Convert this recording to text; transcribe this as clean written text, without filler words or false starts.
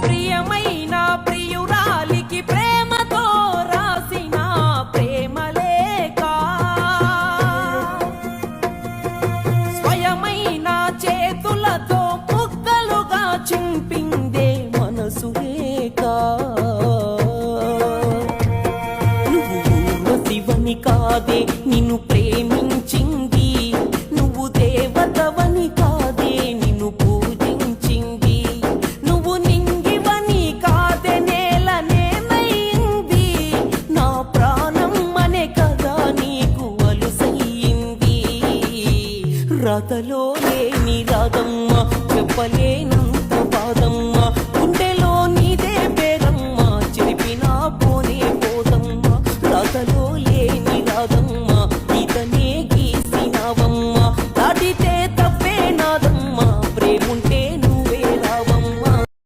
ప్రియమైన ప్రియురాలికి ప్రేమతో రాసిన ప్రేమలేఖ, స్వయమైన చేతులతో ముక్కలుగా చింపిందే మనసు రేఖ. నువ్వు ఊర్వశివని కాదే, నిన్ను